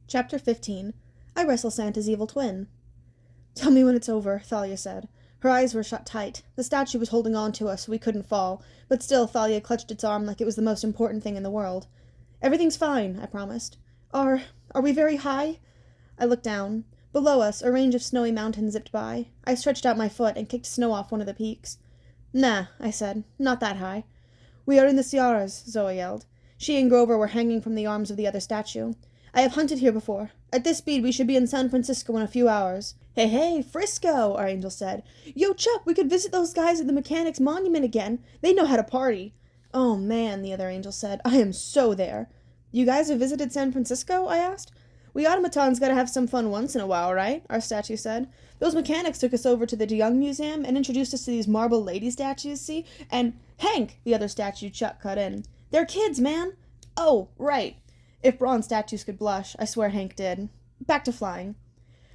Chapter 15. I Wrestle Santa's Evil Twin. "Tell me when it's over," Thalia said. Her eyes were shut tight. The statue was holding on to us so we couldn't fall, but still Thalia clutched its arm like it was the most important thing in the world. "Everything's fine," I promised. Are we very high?" I looked down. Below us, a range of snowy mountains zipped by. I stretched out my foot and kicked snow off one of the peaks. "Nah," I said. "Not that high." "We are in the Sierras," Zoe yelled. She and Grover were hanging from the arms of the other statue. "I have hunted here before. At this speed, we should be in San Francisco in a few hours." Hey, Frisco," our angel said. "Yo, Chuck, we could visit those guys at the Mechanics' Monument again. They know how to party." "Oh, man," the other angel said. "I am so there." "You guys have visited San Francisco?" I asked. "We automatons gotta have some fun once in a while, right?" our statue said. "Those mechanics took us over to the DeYoung Museum and introduced us to these marble lady statues, see? And Hank," the other statue Chuck cut in. "They're kids, man." "Oh, right." If bronze statues could blush, I swear Hank did. Back to flying.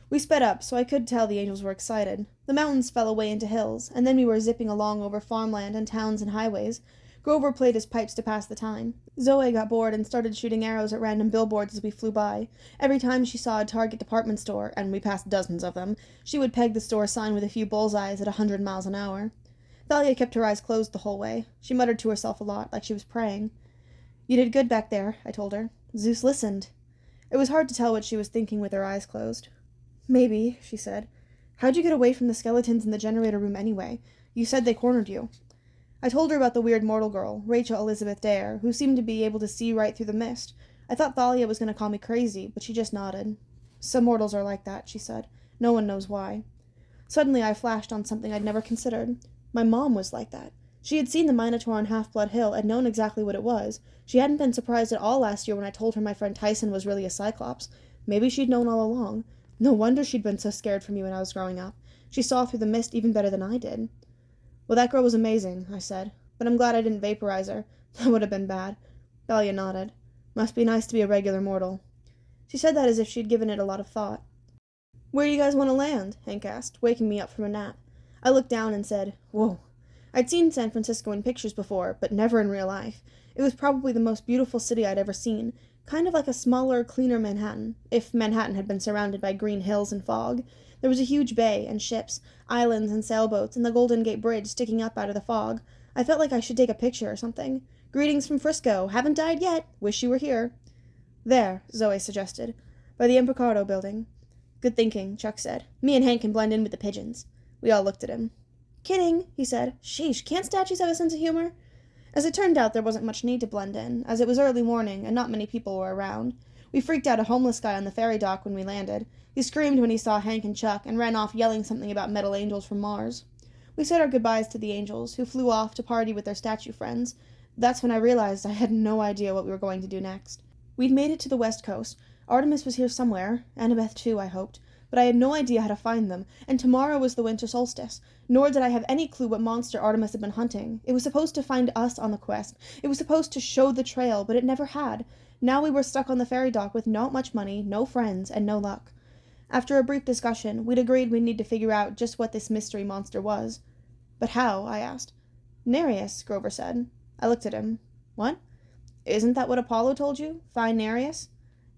We sped up, so I could tell the angels were excited. The mountains fell away into hills, and then we were zipping along over farmland and towns and highways. Grover played his pipes to pass the time. Zoe got bored and started shooting arrows at random billboards as we flew by. Every time she saw a Target department store, and we passed dozens of them, she would peg the store sign with a few bullseyes at 100 miles an hour. Thalia kept her eyes closed the whole way. She muttered to herself a lot, like she was praying. "You did good back there," I told her. Zeus listened. It was hard to tell what she was thinking with her eyes closed. "Maybe," she said. "How'd you get away from the skeletons in the generator room anyway? You said they cornered you." I told her about the weird mortal girl, Rachel Elizabeth Dare, who seemed to be able to see right through the mist. I thought Thalia was going to call me crazy, but she just nodded. "Some mortals are like that," she said. "No one knows why." Suddenly I flashed on something I'd never considered. My mom was like that. She had seen the Minotaur on Half-Blood Hill and known exactly what it was. She hadn't been surprised at all last year when I told her my friend Tyson was really a Cyclops. Maybe she'd known all along. No wonder she'd been so scared for me when I was growing up. She saw through the mist even better than I did. "Well, that girl was amazing," I said. "But I'm glad I didn't vaporize her. That would have been bad." Thalia nodded. "Must be nice to be a regular mortal." She said that as if she'd given it a lot of thought. "Where do you guys want to land?" Hank asked, waking me up from a nap. I looked down and said, "Whoa." I'd seen San Francisco in pictures before, but never in real life. It was probably the most beautiful city I'd ever seen, kind of like a smaller, cleaner Manhattan, if Manhattan had been surrounded by green hills and fog. There was a huge bay, and ships, islands and sailboats, and the Golden Gate Bridge sticking up out of the fog. I felt like I should take a picture or something. "Greetings from Frisco. Haven't died yet. Wish you were here." "There," Zoe suggested. "By the Embarcado building." "Good thinking," Chuck said. "Me and Hank can blend in with the pigeons." We all looked at him. "Kidding," he said. "Sheesh, can't statues have a sense of humor?" As it turned out, there wasn't much need to blend in, as it was early morning and not many people were around. We freaked out a homeless guy on the ferry dock when we landed. He screamed when he saw Hank and Chuck and ran off yelling something about metal angels from Mars. We said our goodbyes to the angels, who flew off to party with their statue friends. That's when I realized I had no idea what we were going to do next. We'd made it to the West Coast. Artemis was here somewhere, Annabeth too, I hoped. But I had no idea how to find them, and tomorrow was the winter solstice. Nor did I have any clue what monster Artemis had been hunting. It was supposed to find us on the quest. It was supposed to show the trail, but it never had. Now we were stuck on the ferry dock with not much money, no friends, and no luck. After a brief discussion, we'd agreed we'd need to figure out just what this mystery monster was. "But how?" I asked. "Nereus," Grover said. I looked at him. "What? Isn't that what Apollo told you? Find Nereus?"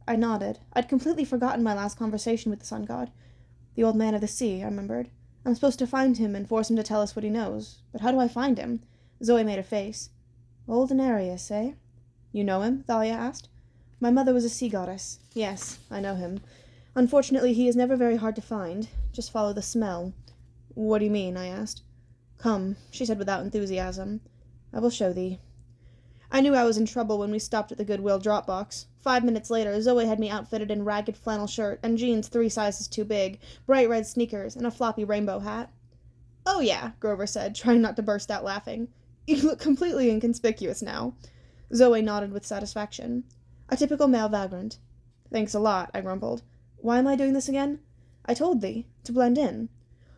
I nodded. I'd completely forgotten my last conversation with the sun god. "The old man of the sea," I remembered. "I'm supposed to find him and force him to tell us what he knows. But how do I find him?" Zoe made a face. "Old Nereus, eh?" "You know him?" Thalia asked. "My mother was a sea goddess. Yes, I know him. Unfortunately, he is never very hard to find. Just follow the smell." "What do you mean?" I asked. "Come," she said without enthusiasm. "I will show thee." I knew I was in trouble when we stopped at the Goodwill drop box. 5 minutes later, Zoe had me outfitted in ragged flannel shirt and jeans 3 sizes too big, bright red sneakers, and a floppy rainbow hat. "Oh yeah," Grover said, trying not to burst out laughing. "You look completely inconspicuous now." Zoe nodded with satisfaction. "A typical male vagrant." "Thanks a lot," I grumbled. "Why am I doing this again?" "I told thee. To blend in."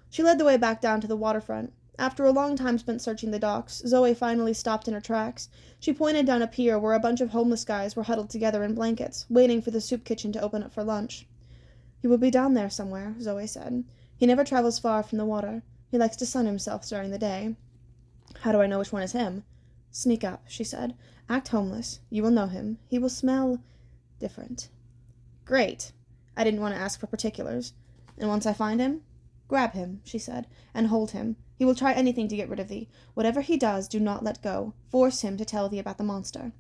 She led the way back down to the waterfront. After a long time spent searching the docks, Zoe finally stopped in her tracks. She pointed down a pier where a bunch of homeless guys were huddled together in blankets, waiting for the soup kitchen to open up for lunch. "He will be down there somewhere," Zoe said. "He never travels far from the water. He likes to sun himself during the day." "How do I know which one is him?" "Sneak up," she said. "Act homeless. You will know him. He will smell different." Great. I didn't want to ask for particulars. And once I find him, grab him, she said, and hold him. He will try anything to get rid of thee. Whatever he does, do not let go. Force him to tell thee about the monster.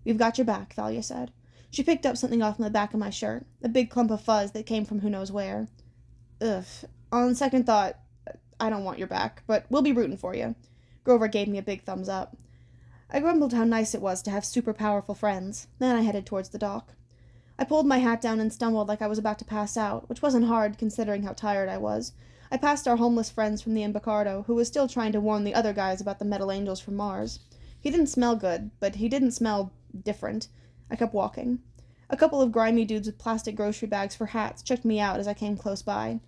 We've got your back, Thalia said. She picked up something off from the back of my shirt, a big clump of fuzz that came from who knows where. Ugh. On second thought, I don't want your back, but we'll be rooting for you. Grover gave me a big thumbs up. I grumbled how nice it was to have super powerful friends. Then I headed towards the dock. I pulled my hat down and stumbled like I was about to pass out, which wasn't hard considering how tired I was. I passed our homeless friends from the Embarcado, who was still trying to warn the other guys about the metal angels from Mars. He didn't smell good, but he didn't smell different. I kept walking. A couple of grimy dudes with plastic grocery bags for hats checked me out as I came close by.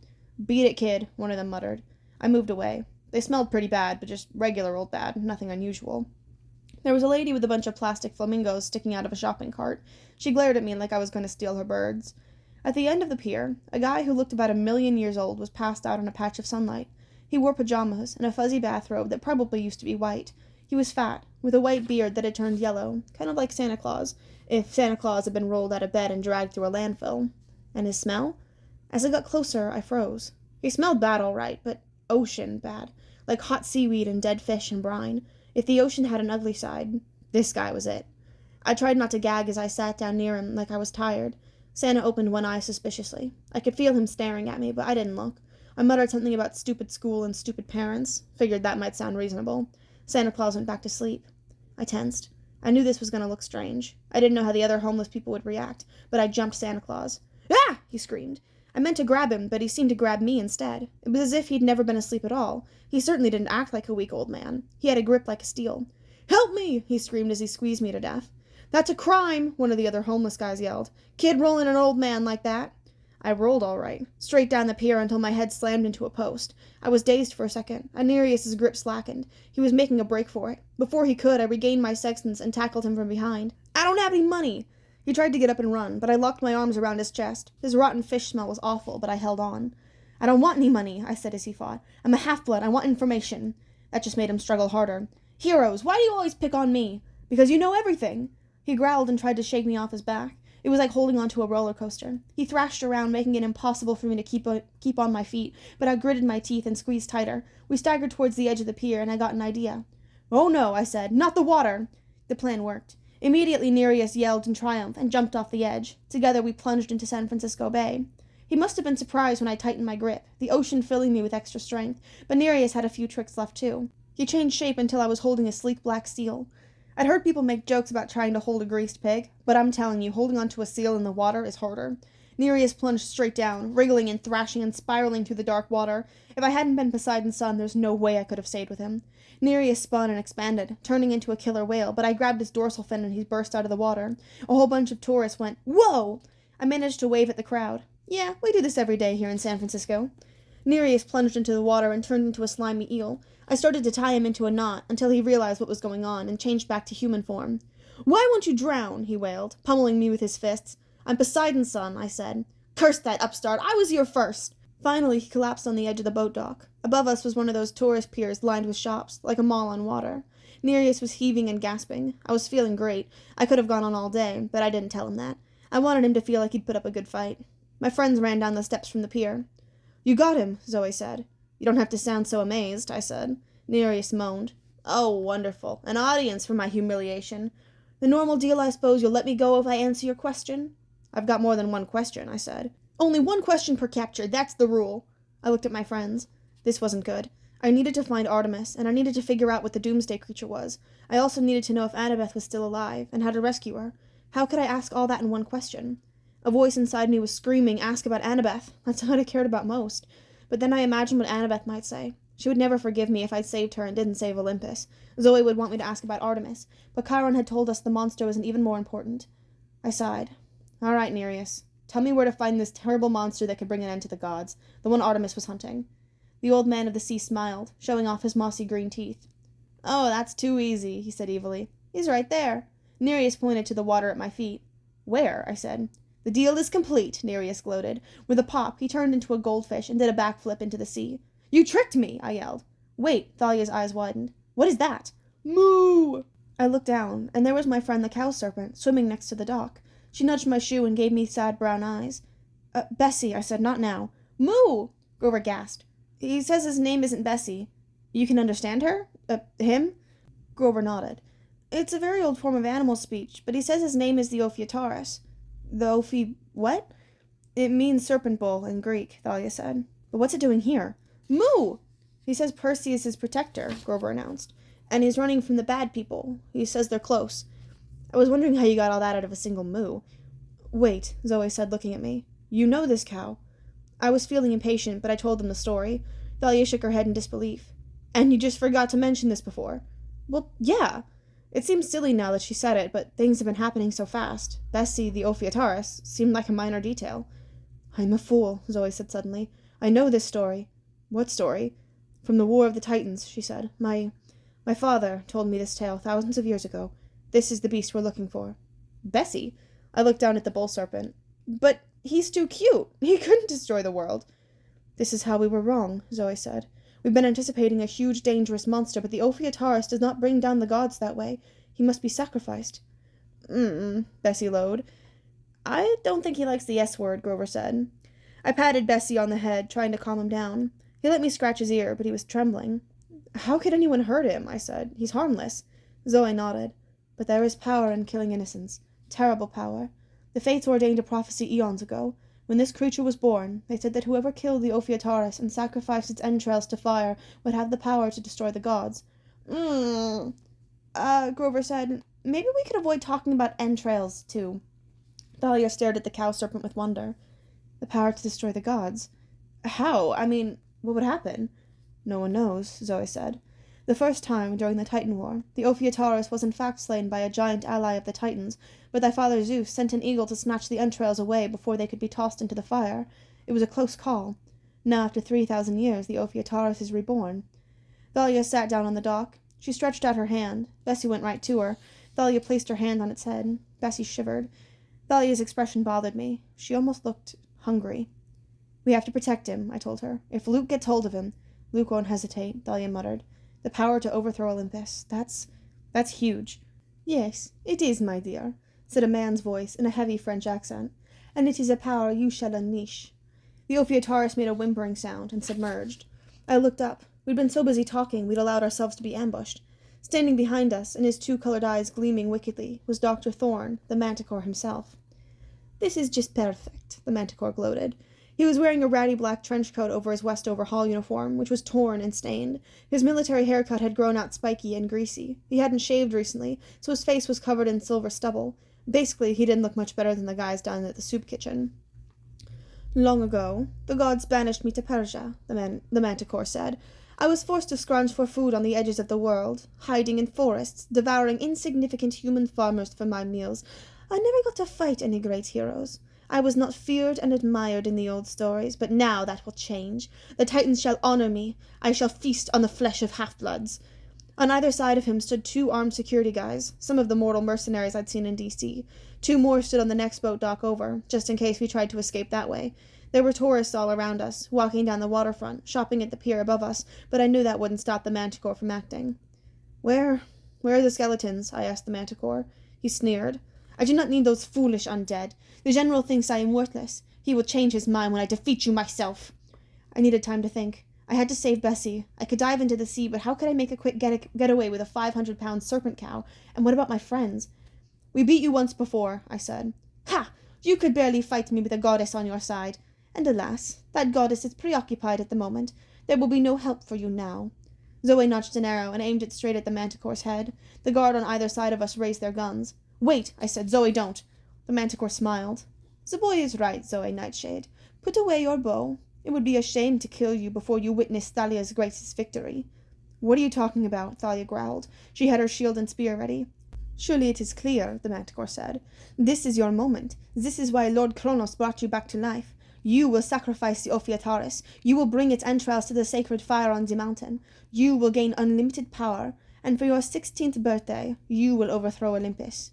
Beat it, kid, one of them muttered. I moved away. They smelled pretty bad, but just regular old bad, nothing unusual. There was a lady with a bunch of plastic flamingos sticking out of a shopping cart. She glared at me like I was going to steal her birds. At the end of the pier, a guy who looked about 1,000,000 years old was passed out on a patch of sunlight. He wore pajamas and a fuzzy bathrobe that probably used to be white. He was fat, with a white beard that had turned yellow, kind of like Santa Claus, if Santa Claus had been rolled out of bed and dragged through a landfill. And his smell? As I got closer, I froze. He smelled bad, all right, but ocean bad, like hot seaweed and dead fish and brine. If the ocean had an ugly side, this guy was it. I tried not to gag as I sat down near him like I was tired. Santa opened one eye suspiciously. I could feel him staring at me, but I didn't look. I muttered something about stupid school and stupid parents. Figured that might sound reasonable. Santa Claus went back to sleep. I tensed. I knew this was going to look strange. I didn't know how the other homeless people would react, but I jumped Santa Claus. Ah! He screamed. I meant to grab him, but he seemed to grab me instead. It was as if he'd never been asleep at all. He certainly didn't act like a weak old man. He had a grip like steel. Help me! He screamed as he squeezed me to death. That's a crime! One of the other homeless guys yelled. Kid rolling an old man like that. I rolled all right, straight down the pier until my head slammed into a post. I was dazed for a second. Anerius's grip slackened. He was making a break for it. Before he could, I regained my sextants and tackled him from behind. I don't have any money! He tried to get up and run, but I locked my arms around his chest. His rotten fish smell was awful, but I held on. I don't want any money, I said as he fought. I'm a half-blood. I want information. That just made him struggle harder. Heroes, why do you always pick on me? Because you know everything. He growled and tried to shake me off his back. It was like holding onto a roller coaster. He thrashed around, making it impossible for me to keep on my feet, but I gritted my teeth and squeezed tighter. We staggered towards the edge of the pier, and I got an idea. Oh no, I said. Not the water! The plan worked. Immediately Nereus yelled in triumph and jumped off the edge. Together we plunged into San Francisco Bay. He must have been surprised when I tightened my grip, the ocean filling me with extra strength, but Nereus had a few tricks left too. He changed shape until I was holding a sleek black seal. I'd heard people make jokes about trying to hold a greased pig, but I'm telling you, holding onto a seal in the water is harder. Nereus plunged straight down, wriggling and thrashing and spiraling through the dark water. If I hadn't been Poseidon's son, there's no way I could have stayed with him. Nereus spun and expanded, turning into a killer whale, but I grabbed his dorsal fin and he burst out of the water. A whole bunch of tourists went, "Whoa!" I managed to wave at the crowd. Yeah, we do this every day here in San Francisco. Nereus plunged into the water and turned into a slimy eel. I started to tie him into a knot until he realized what was going on and changed back to human form. "Why won't you drown?" he wailed, pummeling me with his fists. "I'm Poseidon's son," I said. "Curse that upstart! I was here first!" Finally, he collapsed on the edge of the boat dock. Above us was one of those tourist piers lined with shops, like a mall on water. Nereus was heaving and gasping. I was feeling great. I could have gone on all day, but I didn't tell him that. I wanted him to feel like he'd put up a good fight. My friends ran down the steps from the pier. "You got him," Zoe said. "You don't have to sound so amazed," I said. Nereus moaned. "Oh, wonderful. An audience for my humiliation. The normal deal, I suppose you'll let me go if I answer your question?" "I've got more than one question," I said. "Only one question per capture, that's the rule." I looked at my friends. This wasn't good. I needed to find Artemis, and I needed to figure out what the doomsday creature was. I also needed to know if Annabeth was still alive, and how to rescue her. How could I ask all that in one question? A voice inside me was screaming, "Ask about Annabeth." That's what I cared about most. But then I imagined what Annabeth might say. She would never forgive me if I'd saved her and didn't save Olympus. Zoe would want me to ask about Artemis, but Chiron had told us the monster was even more important. I sighed. "All right, Nereus. Tell me where to find this terrible monster that could bring an end to the gods, the one Artemis was hunting." The old man of the sea smiled, showing off his mossy green teeth. "Oh, that's too easy," he said evilly. "He's right there." Nereus pointed to the water at my feet. "Where?" I said. "The deal is complete," Nereus gloated. With a pop, he turned into a goldfish and did a backflip into the sea. "You tricked me!" I yelled. "Wait," Thalia's eyes widened. "What is that?" "Moo!" I looked down, and there was my friend the cow serpent, swimming next to the dock. She nudged my shoe and gave me sad brown eyes. Bessie, I said, not now. Moo! Grover gasped. He says his name isn't Bessie. You can understand her? Him? Grover nodded. It's a very old form of animal speech, but he says his name is the Ophiutarus. The what? It means serpent bull in Greek, Thalia said. But what's it doing here? Moo! He says Percy is his protector, Grover announced. And he's running from the bad people. He says they're close. I was wondering how you got all that out of a single moo. Wait, Zoe said, looking at me. You know this cow. I was feeling impatient, but I told them the story. Thalia shook her head in disbelief. And you just forgot to mention this before. Well, yeah. It seems silly now that she said it, but things have been happening so fast. Bessie, the Ophiutarus, seemed like a minor detail. I'm a fool, Zoe said suddenly. I know this story. What story? From the War of the Titans, she said. My father told me this tale thousands of years ago. This is the beast we're looking for. Bessie? I looked down at the bull serpent. But he's too cute. He couldn't destroy the world. This is how we were wrong, Zoe said. We've been anticipating a huge, dangerous monster, but the Ophiutarus does not bring down the gods that way. He must be sacrificed. Bessie lowed. I don't think he likes the S word, Grover said. I patted Bessie on the head, trying to calm him down. He let me scratch his ear, but he was trembling. How could anyone hurt him? I said. He's harmless. Zoe nodded. But there is power in killing innocents. Terrible power. The Fates ordained a prophecy eons ago. When this creature was born, they said that whoever killed the Ophiutarus and sacrificed its entrails to fire would have the power to destroy the gods. Grover said, maybe we could avoid talking about entrails, too. Thalia stared at the cow serpent with wonder. The power to destroy the gods? How? I mean, what would happen? No one knows, Zoe said. The first time, during the Titan War, the Ophiutarus was in fact slain by a giant ally of the Titans, but thy father Zeus sent an eagle to snatch the entrails away before they could be tossed into the fire. It was a close call. Now, after 3,000 years, the Ophiutarus is reborn. Thalia sat down on the dock. She stretched out her hand. Bessie went right to her. Thalia placed her hand on its head. Bessie shivered. Thalia's expression bothered me. She almost looked hungry. We have to protect him, I told her. If Luke gets hold of him... Luke won't hesitate, Thalia muttered. The power to overthrow Olympus. That's huge. Yes, it is, my dear, said a man's voice in a heavy French accent. And it is a power you shall unleash. The Ophiutarus made a whimpering sound and submerged. I looked up. We'd been so busy talking we'd allowed ourselves to be ambushed. Standing behind us, and his two-colored eyes gleaming wickedly, was Dr. Thorne, the manticore himself. This is just perfect, the manticore gloated. He was wearing a ratty black trench coat over his Westover Hall uniform, which was torn and stained. His military haircut had grown out spiky and greasy. He hadn't shaved recently, so his face was covered in silver stubble. Basically, he didn't look much better than the guys down at the soup kitchen. Long ago, the gods banished me to Persia, the manticore said. I was forced to scrounge for food on the edges of the world, hiding in forests, devouring insignificant human farmers for my meals. I never got to fight any great heroes. I was not feared and admired in the old stories, but now that will change. The Titans shall honor me. I shall feast on the flesh of half-bloods. On either side of him stood 2 armed security guys, some of the mortal mercenaries I'd seen in D.C. 2 more stood on the next boat dock over, just in case we tried to escape that way. There were tourists all around us, walking down the waterfront, shopping at the pier above us, but I knew that wouldn't stop the manticore from acting. Where are the skeletons? I asked the manticore. He sneered. I do not need those foolish undead. The general thinks I am worthless. He will change his mind when I defeat you myself. I needed time to think. I had to save Bessie. I could dive into the sea, but how could I make a quick getaway with a 500-pound serpent cow? And what about my friends? We beat you once before, I said. Ha! You could barely fight me with a goddess on your side. And alas, that goddess is preoccupied at the moment. There will be no help for you now. Zoe notched an arrow and aimed it straight at the manticore's head. The guard on either side of us raised their guns. Wait, I said. Zoe, don't. The manticore smiled. The boy is right, Zoe Nightshade. Put away your bow. It would be a shame to kill you before you witness Thalia's greatest victory. What are you talking about? Thalia growled. She had her shield and spear ready. Surely it is clear, the manticore said. This is your moment. This is why Lord Kronos brought you back to life. You will sacrifice the Ophiutarus. You will bring its entrails to the sacred fire on the mountain. You will gain unlimited power, and for your 16th birthday, you will overthrow Olympus.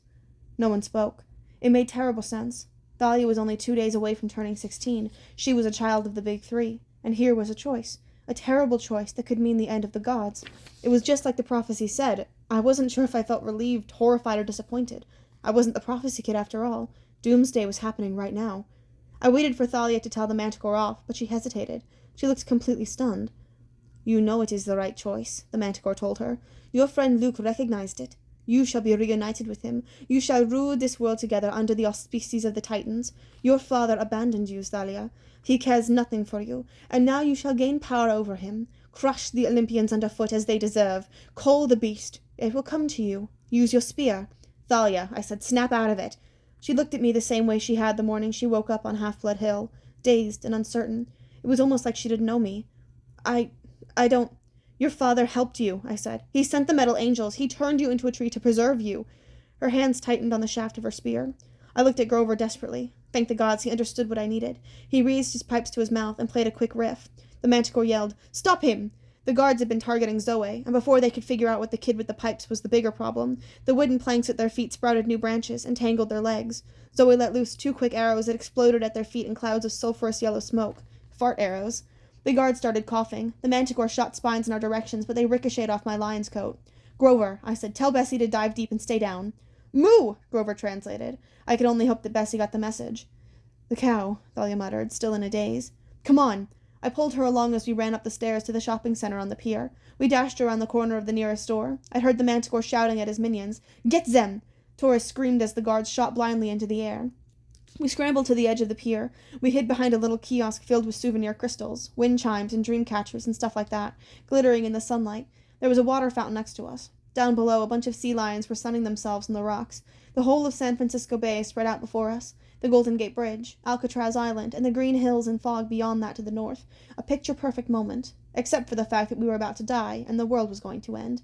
No one spoke. It made terrible sense. Thalia was only 2 days away from turning 16. She was a child of the Big Three, and here was a choice. A terrible choice that could mean the end of the gods. It was just like the prophecy said. I wasn't sure if I felt relieved, horrified, or disappointed. I wasn't the prophecy kid after all. Doomsday was happening right now. I waited for Thalia to tell the manticore off, but she hesitated. She looked completely stunned. You know it is the right choice, the manticore told her. Your friend Luke recognized it. You shall be reunited with him. You shall rule this world together under the auspices of the Titans. Your father abandoned you, Thalia. He cares nothing for you, and now you shall gain power over him. Crush the Olympians underfoot as they deserve. Call the beast. It will come to you. Use your spear. Thalia, I said, snap out of it. She looked at me the same way she had the morning she woke up on Half-Blood Hill, dazed and uncertain. It was almost like she didn't know me. I don't... Your father helped you, I said. He sent the metal angels. He turned you into a tree to preserve you. Her hands tightened on the shaft of her spear. I looked at Grover desperately. Thank the gods he understood what I needed. He raised his pipes to his mouth and played a quick riff. The manticore yelled, Stop him! The guards had been targeting Zoe, and before they could figure out what the kid with the pipes was the bigger problem, the wooden planks at their feet sprouted new branches and tangled their legs. Zoe let loose 2 quick arrows that exploded at their feet in clouds of sulphurous yellow smoke. Fart arrows. The guards started coughing. The manticore shot spines in our directions, but they ricocheted off my lion's coat. Grover, I said, tell Bessie to dive deep and stay down. Moo! Grover translated. I could only hope that Bessie got the message. The cow, Thalia muttered, still in a daze. Come on! I pulled her along as we ran up the stairs to the shopping center on the pier. We dashed around the corner of the nearest store. I heard the manticore shouting at his minions. Get them! Taurus screamed as the guards shot blindly into the air. We scrambled to the edge of the pier. We hid behind a little kiosk filled with souvenir crystals, wind chimes and dream catchers and stuff like that, glittering in the sunlight. There was a water fountain next to us. Down below, a bunch of sea lions were sunning themselves on the rocks. The whole of San Francisco Bay spread out before us. The Golden Gate Bridge, Alcatraz Island, and the green hills and fog beyond that to the north. A picture-perfect moment, except for the fact that we were about to die and the world was going to end.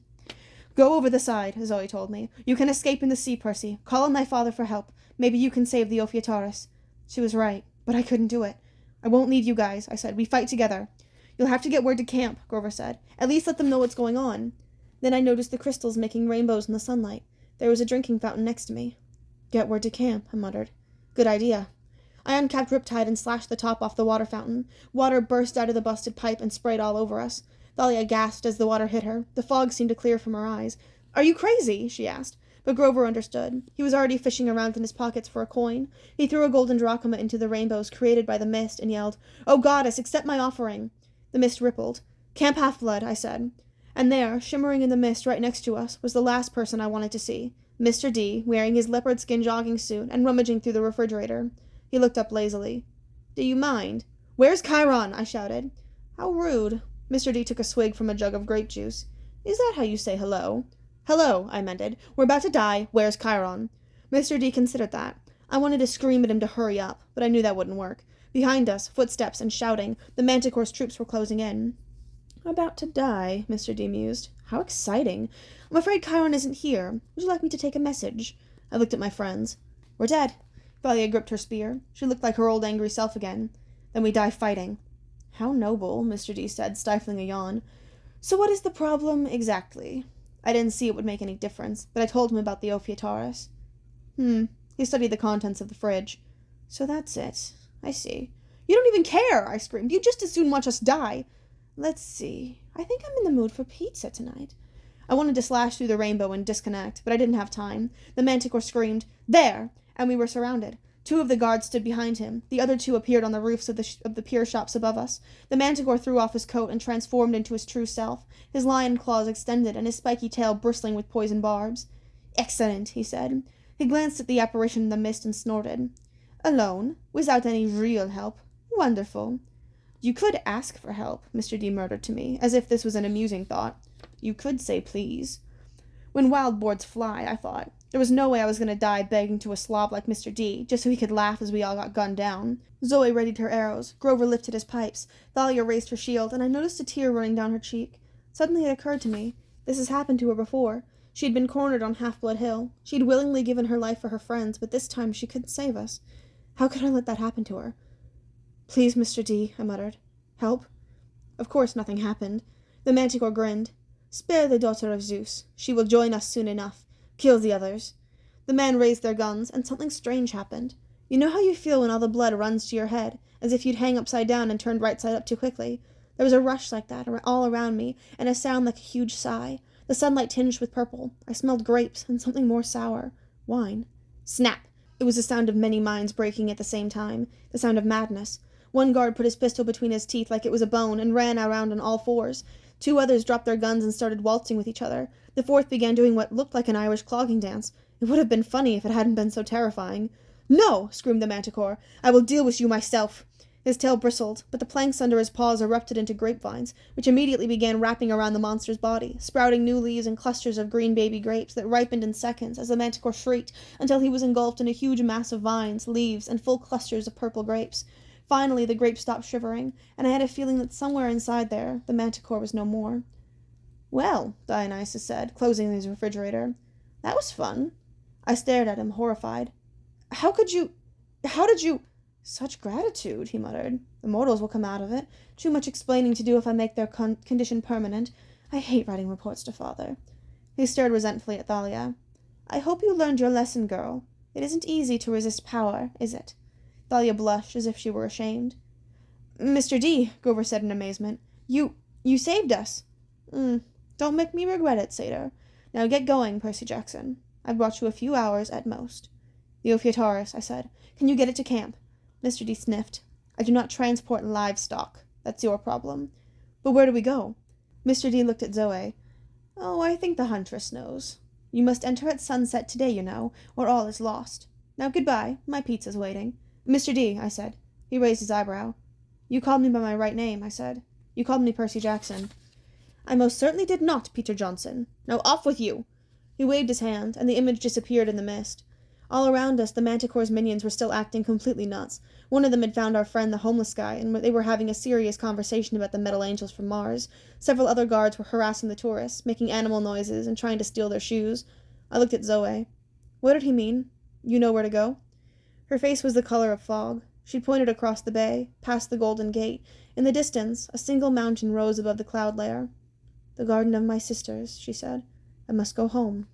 Go over the side, Zoe told me. You can escape in the sea, Percy. Call on thy father for help. Maybe you can save the Ophiutorus. She was right, but I couldn't do it. I won't leave you guys, I said. We fight together. You'll have to get word to camp, Grover said. At least let them know what's going on. Then I noticed the crystals making rainbows in the sunlight. There was a drinking fountain next to me. Get word to camp, I muttered. Good idea. I uncapped Riptide and slashed the top off the water fountain. Water burst out of the busted pipe and sprayed all over us. Thalia gasped as the water hit her. The fog seemed to clear from her eyes. Are you crazy? She asked. But Grover understood. He was already fishing around in his pockets for a coin. He threw a golden drachma into the rainbows created by the mist and yelled, Oh, goddess, accept my offering. The mist rippled. Camp Half-Blood, I said. And there, shimmering in the mist right next to us, was the last person I wanted to see. Mr. D, wearing his leopard skin jogging suit and rummaging through the refrigerator. He looked up lazily. Do you mind? Where's Chiron? I shouted. How rude. Mr. D took a swig from a jug of grape juice. Is that how you say hello? Hello, I mended. We're about to die. Where's Chiron? Mr. D considered that. I wanted to scream at him to hurry up, but I knew that wouldn't work. Behind us, footsteps and shouting, the Manticore's troops were closing in. About to die, Mr. D mused. How exciting. I'm afraid Chiron isn't here. Would you like me to take a message? I looked at my friends. We're dead. Thalia gripped her spear. She looked like her old angry self again. Then we die fighting. How noble, Mr. D said, stifling a yawn. So what is the problem exactly? I didn't see it would make any difference, but I told him about the Ophiutorus. He studied the contents of the fridge. So that's it. I see. You don't even care, I screamed. You just as soon watch us die. Let's see. I think I'm in the mood for pizza tonight. I wanted to slash through the rainbow and disconnect, but I didn't have time. The Manticore screamed, There! And we were surrounded. 2 of the guards stood behind him. The other 2 appeared on the roofs of the pier shops above us. The Manticore threw off his coat and transformed into his true self, his lion claws extended and his spiky tail bristling with poison barbs. Excellent, he said. He glanced at the apparition in the mist and snorted. Alone? Without any real help? Wonderful. You could ask for help, Mr. D murmured to me, as if this was an amusing thought. You could say please. When wild boars fly, I thought. There was no way I was going to die begging to a slob like Mr. D, just so he could laugh as we all got gunned down. Zoe readied her arrows. Grover lifted his pipes. Thalia raised her shield, and I noticed a tear running down her cheek. Suddenly it occurred to me. This has happened to her before. She had been cornered on Half-Blood Hill. She had willingly given her life for her friends, but this time she couldn't save us. How could I let that happen to her? Please, Mr. D, I muttered. Help? Of course nothing happened. The Manticore grinned. Spare the daughter of Zeus. She will join us soon enough. Kill the others. The men raised their guns, and something strange happened. You know how you feel when all the blood runs to your head, as if you'd hang upside down and turned right side up too quickly? There was a rush like that all around me, and a sound like a huge sigh. The sunlight tinged with purple. I smelled grapes and something more sour. Wine. Snap! It was the sound of many minds breaking at the same time, the sound of madness. One guard put his pistol between his teeth like it was a bone and ran around on all fours. 2 others dropped their guns and started waltzing with each other. The 4th began doing what looked like an Irish clogging dance. It would have been funny if it hadn't been so terrifying. "No!" screamed the manticore. "I will deal with you myself." His tail bristled, but the planks under his paws erupted into grapevines, which immediately began wrapping around the monster's body, sprouting new leaves and clusters of green baby grapes that ripened in seconds as the manticore shrieked until he was engulfed in a huge mass of vines, leaves, and full clusters of purple grapes. Finally, the grapes stopped shivering, and I had a feeling that somewhere inside there, the manticore was no more. "Well," Dionysus said, closing his refrigerator, "that was fun." I stared at him, horrified. How did you... "Such gratitude," he muttered. "The mortals will come out of it. Too much explaining to do if I make their condition permanent. I hate writing reports to father." He stared resentfully at Thalia. "I hope you learned your lesson, girl. It isn't easy to resist power, is it?" Thalia blushed as if she were ashamed. "Mr. D," Grover said in amazement, You saved us." Don't make me regret it, Satyr. Now get going, Percy Jackson. I've brought you a few hours at most." "The Ophiutorus," I said. "Can you get it to camp?" Mr. D sniffed. "I do not transport livestock. That's your problem." "But where do we go?" Mr. D looked at Zoe. "Oh, I think the huntress knows. You must enter at sunset today, you know, or all is lost. Now goodbye. My pizza's waiting." "Mr. D," I said. He raised his eyebrow. "You called me by my right name," I said. "You called me Percy Jackson." "I most certainly did not, Peter Johnson. Now off with you!" He waved his hand, and the image disappeared in the mist. All around us, the Manticore's minions were still acting completely nuts. One of them had found our friend the homeless guy, and they were having a serious conversation about the metal angels from Mars. Several other guards were harassing the tourists, making animal noises, and trying to steal their shoes. I looked at Zoe. "What did he mean? You know where to go?" Her face was the color of fog. She pointed across the bay, past the Golden Gate. In the distance, a single mountain rose above the cloud layer. "The garden of my sisters," she said. "I must go home."